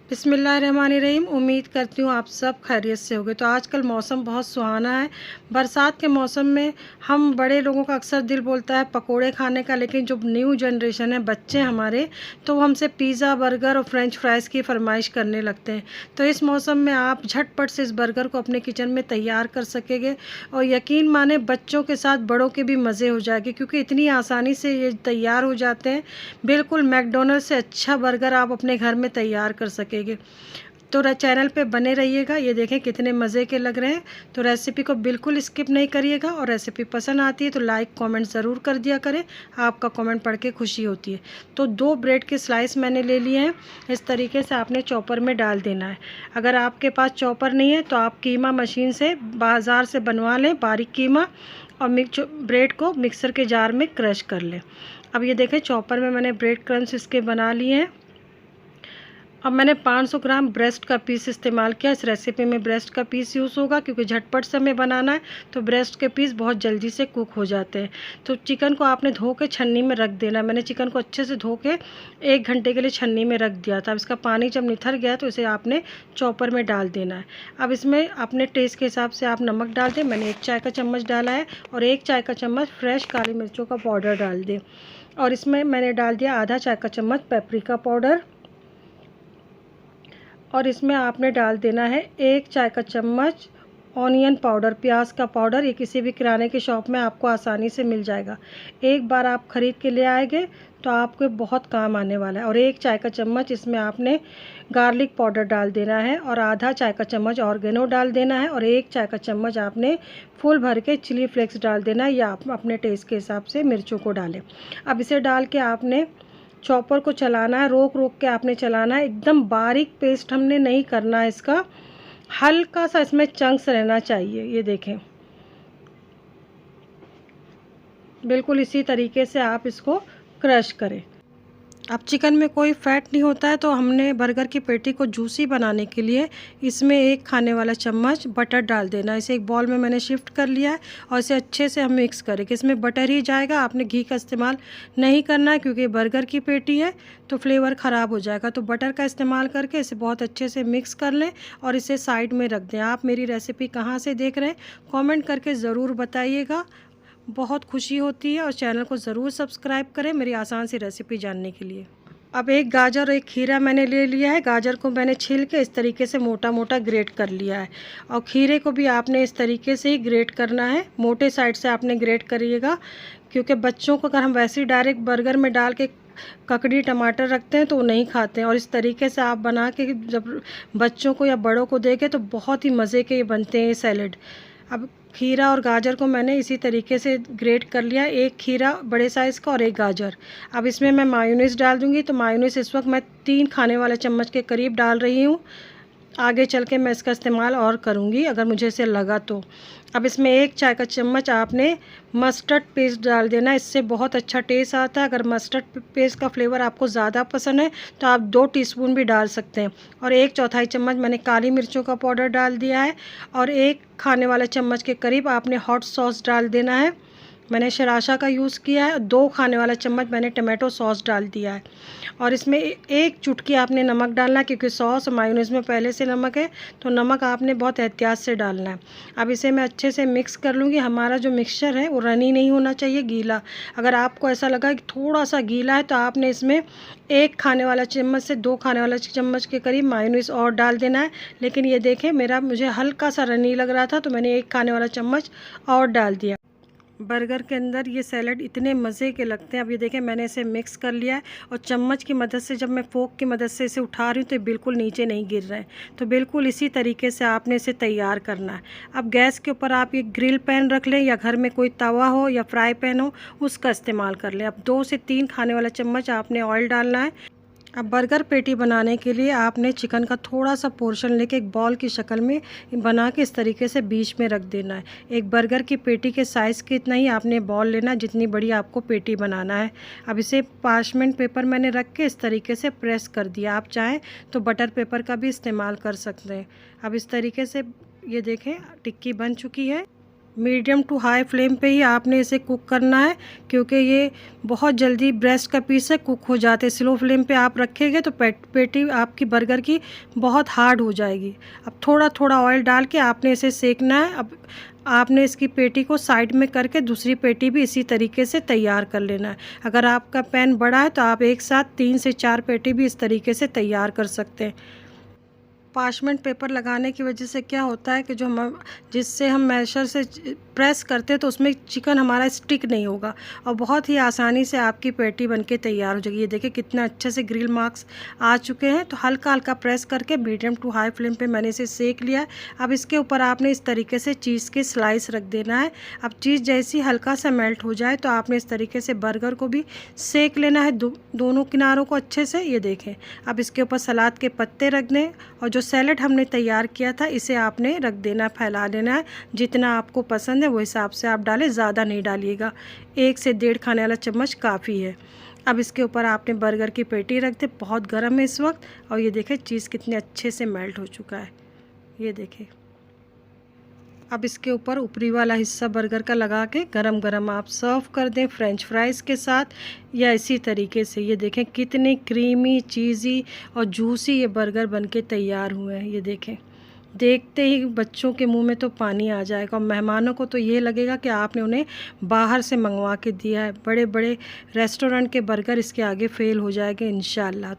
बिस्मिल्लाहिर्रहमानिर्रहीम। उम्मीद करती हूँ आप सब खैरियत से होंगे। तो आजकल मौसम बहुत सुहाना है। बरसात के मौसम में हम बड़े लोगों का अक्सर दिल बोलता है पकोड़े खाने का, लेकिन जो न्यू जनरेशन है, बच्चे हमारे, तो वो हमसे पिज़्ज़ा, बर्गर और फ्रेंच फ्राइज़ की फरमाइश करने लगते हैं। तो इस मौसम में आप झटपट से इस बर्गर को अपने किचन में तैयार कर सकेंगे और यकीन माने बच्चों के साथ बड़ों के भी मज़े हो जाएंगे, क्योंकि इतनी आसानी से ये तैयार हो जाते हैं। बिल्कुल मैकडॉनल्ड से अच्छा बर्गर आप अपने घर में तैयार कर सकेंगे। तो चैनल पे बने रहिएगा। ये देखें कितने मज़े के लग रहे हैं। तो रेसिपी को बिल्कुल स्किप नहीं करिएगा और रेसिपी पसंद आती है तो लाइक कमेंट ज़रूर कर दिया करें। आपका कमेंट पढ़ के खुशी होती है। तो 2 ब्रेड के स्लाइस मैंने ले लिए हैं। इस तरीके से आपने चॉपर में डाल देना है। अगर आपके पास चॉपर नहीं है तो आप कीमा मशीन से बाज़ार से बनवा लें, बारीक कीमा, और ब्रेड को मिक्सर के जार में क्रश कर लें। अब ये देखें चॉपर में मैंने ब्रेड क्रम्स इसके बना लिए हैं। अब मैंने 500 ग्राम ब्रेस्ट का पीस इस्तेमाल किया। इस रेसिपी में ब्रेस्ट का पीस यूज़ होगा क्योंकि झटपट से हमें बनाना है, तो ब्रेस्ट के पीस बहुत जल्दी से कुक हो जाते हैं। तो चिकन को आपने धो के छन्नी में रख देना। मैंने चिकन को अच्छे से धो के 1 घंटे के लिए छन्नी में रख दिया था। अब इसका पानी जब निथर गया तो इसे आपने चॉपर में डाल देना है। अब इसमें अपने टेस्ट के हिसाब से आप नमक डाल दें। मैंने 1 चाय का चम्मच डाला है और 1 चाय का चम्मच फ्रेश काली मिर्चों का पाउडर डाल दें। और इसमें मैंने डाल दिया आधा चाय का चम्मच पेपरिका पाउडर। और इसमें आपने डाल देना है 1 चाय का चम्मच ऑनियन पाउडर, प्याज का पाउडर। ये किसी भी किराने की शॉप में आपको आसानी से मिल जाएगा। एक बार आप ख़रीद के ले आएंगे तो आपको बहुत काम आने वाला है। और 1 चाय का चम्मच इसमें आपने गार्लिक पाउडर डाल देना है और आधा चाय का चम्मच ऑर्गेनो डाल देना है और 1 चाय का चम्मच आपने फुल भर के चिली फ्लेक्स डाल देना है, या आप अपने टेस्ट के हिसाब से मिर्चों को डालें। अब इसे डाल के आपने चॉपर को चलाना है, रोक रोक के आपने चलाना है। एकदम बारीक पेस्ट हमने नहीं करना है इसका, हल्का सा इसमें चंक्स रहना चाहिए। ये देखें बिल्कुल इसी तरीके से आप इसको क्रश करें। अब चिकन में कोई फ़ैट नहीं होता है, तो हमने बर्गर की पेटी को जूसी बनाने के लिए इसमें 1 खाने वाला चम्मच बटर डाल देना। इसे एक बॉल में मैंने शिफ्ट कर लिया है और इसे अच्छे से हम मिक्स करें कि इसमें बटर ही जाएगा। आपने घी का इस्तेमाल नहीं करना है क्योंकि बर्गर की पेटी है तो फ्लेवर ख़राब हो जाएगा। तो बटर का इस्तेमाल करके इसे बहुत अच्छे से मिक्स कर लें और इसे साइड में रख दें। आप मेरी रेसिपी कहाँ से देख रहे हैं कॉमेंट करके ज़रूर बताइएगा, बहुत खुशी होती है। और चैनल को ज़रूर सब्सक्राइब करें मेरी आसान सी रेसिपी जानने के लिए। अब 1 गाजर और 1 खीरा मैंने ले लिया है। गाजर को मैंने छील के इस तरीके से मोटा मोटा ग्रेट कर लिया है और खीरे को भी आपने इस तरीके से ही ग्रेट करना है। मोटे साइड से आपने ग्रेट करिएगा, क्योंकि बच्चों को अगर हम वैसे ही डायरेक्ट बर्गर में डाल के ककड़ी टमाटर रखते हैं तो वो नहीं खाते हैं। और इस तरीके से आप बना के जब बच्चों को या बड़ों को देंगे तो बहुत ही मज़े के बनते हैं ये सैलेड। अब खीरा और गाजर को मैंने इसी तरीके से ग्रेट कर लिया। 1 खीरा बड़े साइज़ का और 1 गाजर। अब इसमें मैं मायोनीज़ डाल दूँगी। तो मायोनीज़ इस वक्त मैं 3 खाने वाले चम्मच के करीब डाल रही हूँ। आगे चल के मैं इसका इस्तेमाल और करूँगी अगर मुझे इसे लगा तो। अब इसमें 1 चाय का चम्मच आपने मस्टर्ड पेस्ट डाल देना। इससे बहुत अच्छा टेस्ट आता है। अगर मस्टर्ड पेस्ट का फ्लेवर आपको ज़्यादा पसंद है तो आप 2 टीस्पून भी डाल सकते हैं। और 1 चौथाई चम्मच मैंने काली मिर्चों का पाउडर डाल दिया है और 1 खाने वाला चम्मच के करीब आपने हॉट सॉस डाल देना है। मैंने शराशा का यूज़ किया है। 2 खाने वाला चम्मच मैंने टमाटो सॉस डाल दिया है और इसमें 1 चुटकी आपने नमक डालना है, क्योंकि सॉस और मायोनीज़ में पहले से नमक है तो नमक आपने बहुत एहतियात से डालना है। अब इसे मैं अच्छे से मिक्स कर लूँगी। हमारा जो मिक्सचर है वो रनी नहीं होना चाहिए, गीला। अगर आपको ऐसा लगा कि थोड़ा सा गीला है तो आपने इसमें 1 खाने वाला चम्मच से 2 खाने वाला चम्मच के करीब मायोनीज़ और डाल देना है। लेकिन ये देखें मुझे हल्का सा रनी लग रहा था तो मैंने 1 खाने वाला चम्मच और डाल दिया। बर्गर के अंदर ये सैलड इतने मज़े के लगते हैं। अब ये देखें मैंने इसे मिक्स कर लिया है और चम्मच की मदद से जब मैं फोक की मदद से इसे उठा रही हूँ तो ये बिल्कुल नीचे नहीं गिर रहे हैं। तो बिल्कुल इसी तरीके से आपने इसे तैयार करना है। अब गैस के ऊपर आप ये ग्रिल पैन रख लें या घर में कोई तवा हो या फ्राई पैन हो उसका इस्तेमाल कर लें। अब 2 से 3 खाने वाला चम्मच आपने ऑयल डालना है। अब बर्गर पेटी बनाने के लिए आपने चिकन का थोड़ा सा पोर्शन लेके एक बॉल की शक्ल में बना के इस तरीके से बीच में रख देना है। एक बर्गर की पेटी के साइज़ के इतना ही आपने बॉल लेना है जितनी बड़ी आपको पेटी बनाना है। अब इसे पार्चमेंट पेपर मैंने रख के इस तरीके से प्रेस कर दिया। आप चाहें तो बटर पेपर का भी इस्तेमाल कर सकते हैं। अब इस तरीके से ये देखें टिक्की बन चुकी है। मीडियम टू हाई फ्लेम पे ही आपने इसे कुक करना है, क्योंकि ये बहुत जल्दी ब्रेस्ट का पीस है कुक हो जाते हैं। स्लो फ्लेम पे आप रखेंगे तो पेटी आपकी बर्गर की बहुत हार्ड हो जाएगी। अब थोड़ा थोड़ा ऑयल डाल के आपने इसे सेकना है। अब आपने इसकी पेटी को साइड में करके दूसरी पेटी भी इसी तरीके से तैयार कर लेना है। अगर आपका पैन बड़ा है तो आप एक साथ 3 से 4 पेटी भी इस तरीके से तैयार कर सकते हैं। पार्चमेंट पेपर लगाने की वजह से क्या होता है कि जो हम जिससे हम मैशर से प्रेस करते हैं तो उसमें चिकन हमारा स्टिक नहीं होगा और बहुत ही आसानी से आपकी पेटी बनके तैयार हो जाएगी। ये देखिए कितना अच्छे से ग्रिल मार्क्स आ चुके हैं। तो हल्का हल्का प्रेस करके मीडियम टू हाई फ्लेम पे मैंने इसे सेक लिया है। अब इसके ऊपर आपने इस तरीके से चीज़ के स्लाइस रख देना है। अब चीज़ जैसी हल्का सा मेल्ट हो जाए तो आपने इस तरीके से बर्गर को भी सेक लेना है, दोनों किनारों को अच्छे से। ये देखें, अब इसके ऊपर सलाद के पत्ते रख दें और जो सैलेड हमने तैयार किया था इसे आपने रख देना, फैला देना है। जितना आपको पसंद है वो हिसाब से आप डालें, ज़्यादा नहीं डालिएगा। 1 से 1.5 खाने वाला चम्मच काफ़ी है। अब इसके ऊपर आपने बर्गर की पेटी रख दे, बहुत गर्म है इस वक्त। और ये देखें चीज़ कितने अच्छे से मेल्ट हो चुका है, ये देखें। अब इसके ऊपर ऊपरी वाला हिस्सा बर्गर का लगा के गरम गरम आप सर्व कर दें फ्रेंच फ्राइज़ के साथ या इसी तरीके से। ये देखें कितनी क्रीमी, चीज़ी और जूसी ये बर्गर बनके तैयार हुए हैं। ये देखें, देखते ही बच्चों के मुंह में तो पानी आ जाएगा और मेहमानों को तो ये लगेगा कि आपने उन्हें बाहर से मंगवा के दिया है। बड़े बड़े रेस्टोरेंट के बर्गर इसके आगे फ़ेल हो जाएंगे इंशाल्लाह।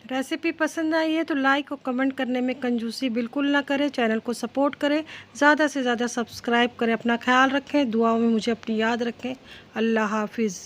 रेसिपी पसंद आई है तो लाइक और कमेंट करने में कंजूसी बिल्कुल ना करें। चैनल को सपोर्ट करें, ज़्यादा से ज़्यादा सब्सक्राइब करें। अपना ख्याल रखें, दुआओं में मुझे अपनी याद रखें। अल्लाह हाफिज़।